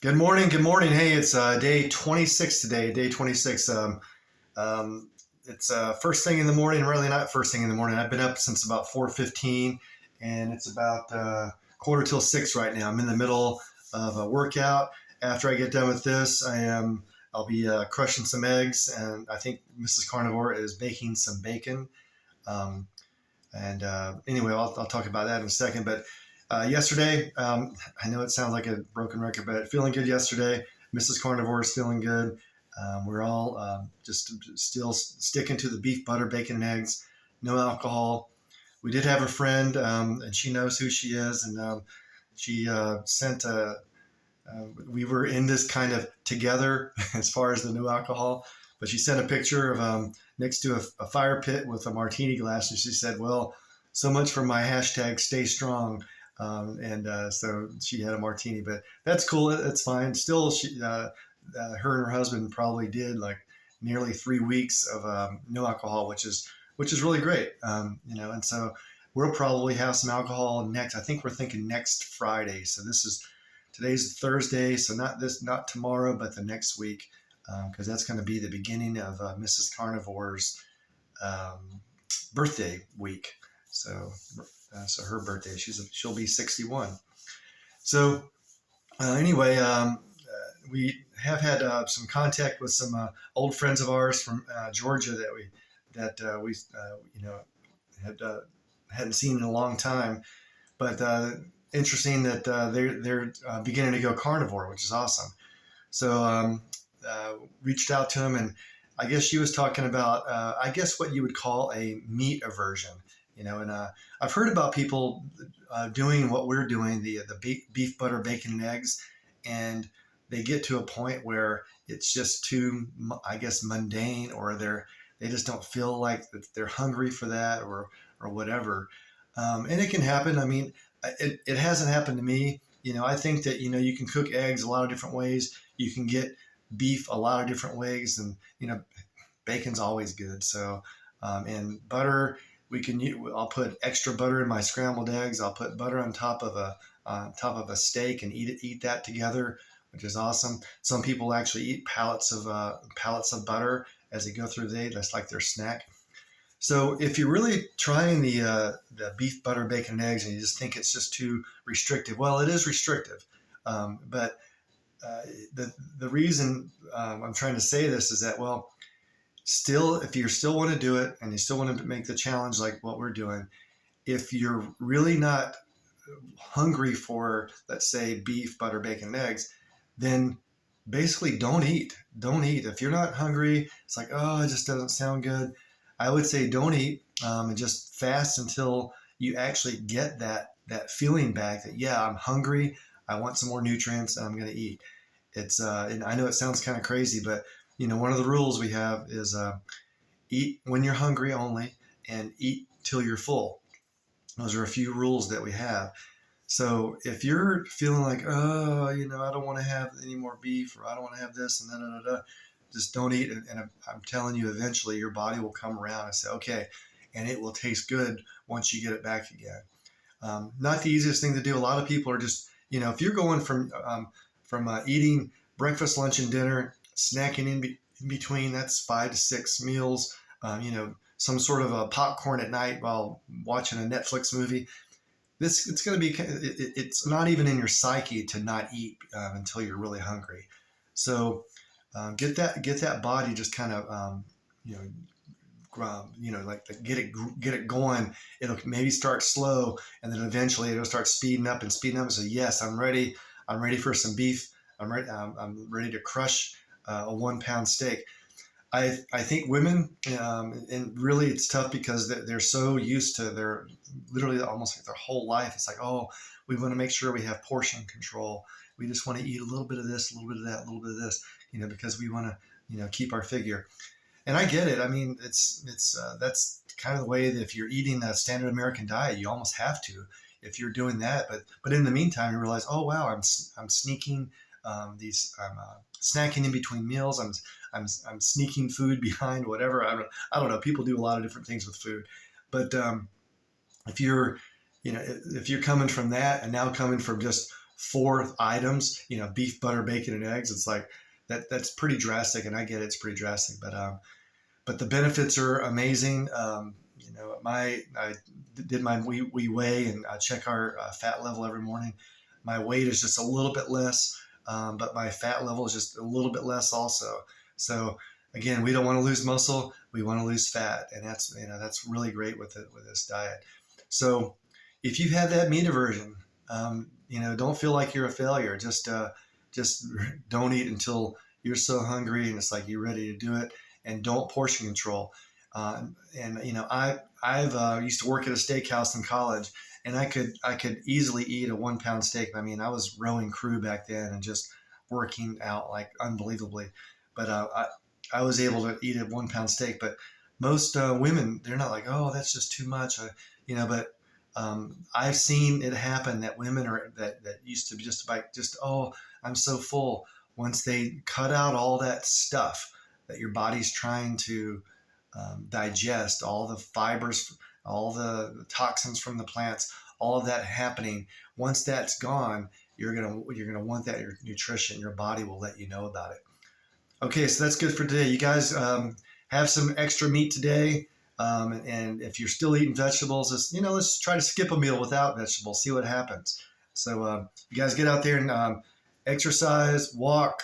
Good morning. Good morning. Hey, it's day 26 today. Day 26. It's first thing in the morning. Really not first thing in the morning. I've been up since about 4:15, and it's about quarter till 6 right now. I'm in the middle of a workout. After I get done with this, I'll be crushing some eggs, and I think Mrs. Carnivore is baking some bacon. Um, and anyway, I'll talk about that in a second. But yesterday, I know it sounds like a broken record, but feeling good yesterday. Mrs. Carnivore is feeling good. We're all just still sticking to the beef, butter, bacon, and eggs. No alcohol. We did have a friend, and she knows who she is, and she sent a. We were in this kind of together as far as the no alcohol, but she sent a picture of next to a fire pit with a martini glass, and she said, "Well, so much for my hashtag stay strong." And so she had a martini, but that's cool. It's fine. Still, her and her husband probably did like nearly 3 weeks of no alcohol, which is really great. And so we'll probably have some alcohol next. I think we're thinking next Friday. So today's Thursday, so not tomorrow, but the next week, because that's going to be the beginning of Mrs. Carnivore's um, birthday week. So her birthday, she'll be 61. So anyway, we have had some contact with some old friends of ours from Georgia that we had hadn't seen in a long time. But interesting that they're beginning to go carnivore, which is awesome. So reached out to him, and I guess she was talking about I guess what you would call a meat aversion. And I've heard about people doing what we're doing, the beef, butter, bacon, and eggs, and they get to a point where it's just too, I guess, mundane, or they just don't feel like that they're hungry for that, or whatever. And it can happen. I mean, it hasn't happened to me. I think that you can cook eggs a lot of different ways. You can get beef a lot of different ways, and bacon's always good. So and butter, I'll put extra butter in my scrambled eggs. I'll put butter on top of a steak and eat that together, which is awesome. Some people actually eat pallets of butter as they go through the day. That's like their snack. So if you're really trying the beef, butter, bacon, and eggs, and you just think it's just too restrictive, well, it is restrictive. But the reason I'm trying to say this is that, well, still, if you still want to do it and you still want to make the challenge like what we're doing, if you're really not hungry for, let's say, beef, butter, bacon, and eggs, then basically don't eat. Don't eat. If you're not hungry, it's like, oh, it just doesn't sound good. I would say don't eat, and just fast until you actually get that feeling back that, yeah, I'm hungry. I want some more nutrients, and I'm going to eat. And I know it sounds kind of crazy, but one of the rules we have is eat when you're hungry only, and eat till you're full. Those are a few rules that we have. So if you're feeling like, oh, I don't want to have any more beef, or I don't want to have this, and just don't eat. And I'm telling you, eventually your body will come around and say, okay, and it will taste good once you get it back again. Not the easiest thing to do. A lot of people are just, if you're going from eating breakfast, lunch, and dinner, snacking in between, that's 5 to 6 meals. Some sort of a popcorn at night while watching a Netflix movie. It's going to be. It's not even in your psyche to not eat until you're really hungry. So get that body just kind of like get it going. It'll maybe start slow, and then eventually it'll start speeding up and speeding up. And say, yes, I'm ready. I'm ready for some beef. I'm ready to crush a 1 pound steak. I think women, and really it's tough because they're so used to their literally almost like their whole life. It's like, oh, we want to make sure we have portion control. We just want to eat a little bit of this, a little bit of that, a little bit of this, because we want to, keep our figure. And I get it. I mean, it's that's kind of the way that if you're eating a standard American diet, you almost have to if you're doing that. But in the meantime, you realize, oh wow, I'm sneaking I'm snacking in between meals. I'm sneaking food behind whatever. I don't know. People do a lot of different things with food, but if you're if you're coming from that and now coming from just four items, beef, butter, bacon, and eggs. It's like that's pretty drastic, and I get it's pretty drastic, but the benefits are amazing. I did my we weigh and check our fat level every morning. My weight is just a little bit less, but my fat level is just a little bit less also. So again, we don't want to lose muscle; we want to lose fat, and that's really great with this diet. So if you have that meat aversion, don't feel like you're a failure. Just don't eat until you're so hungry and it's like you're ready to do it, and don't portion control. I've used to work at a steakhouse in college, and I could easily eat a 1 pound steak. I mean, I was rowing crew back then and just working out like unbelievably, but I was able to eat a 1 pound steak. But most women, they're not like, oh, that's just too much, But I've seen it happen that women that used to be just oh, I'm so full. Once they cut out all that stuff that your body's trying to digest, all the fibers, all the toxins from the plants, all of that happening. Once that's gone, you're gonna want that nutrition. Your body will let you know about it. Okay, so that's good for today. You guys have some extra meat today, and if you're still eating vegetables, let's try to skip a meal without vegetables. See what happens. So you guys get out there and exercise, walk,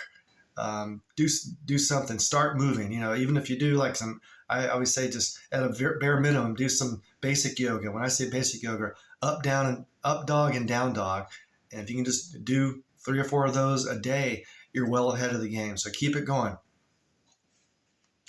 do something, start moving. Even if you do like I always say just at a bare minimum, do some basic yoga. When I say basic yoga, up dog and down dog. And if you can just do 3 or 4 of those a day, you're well ahead of the game. So keep it going.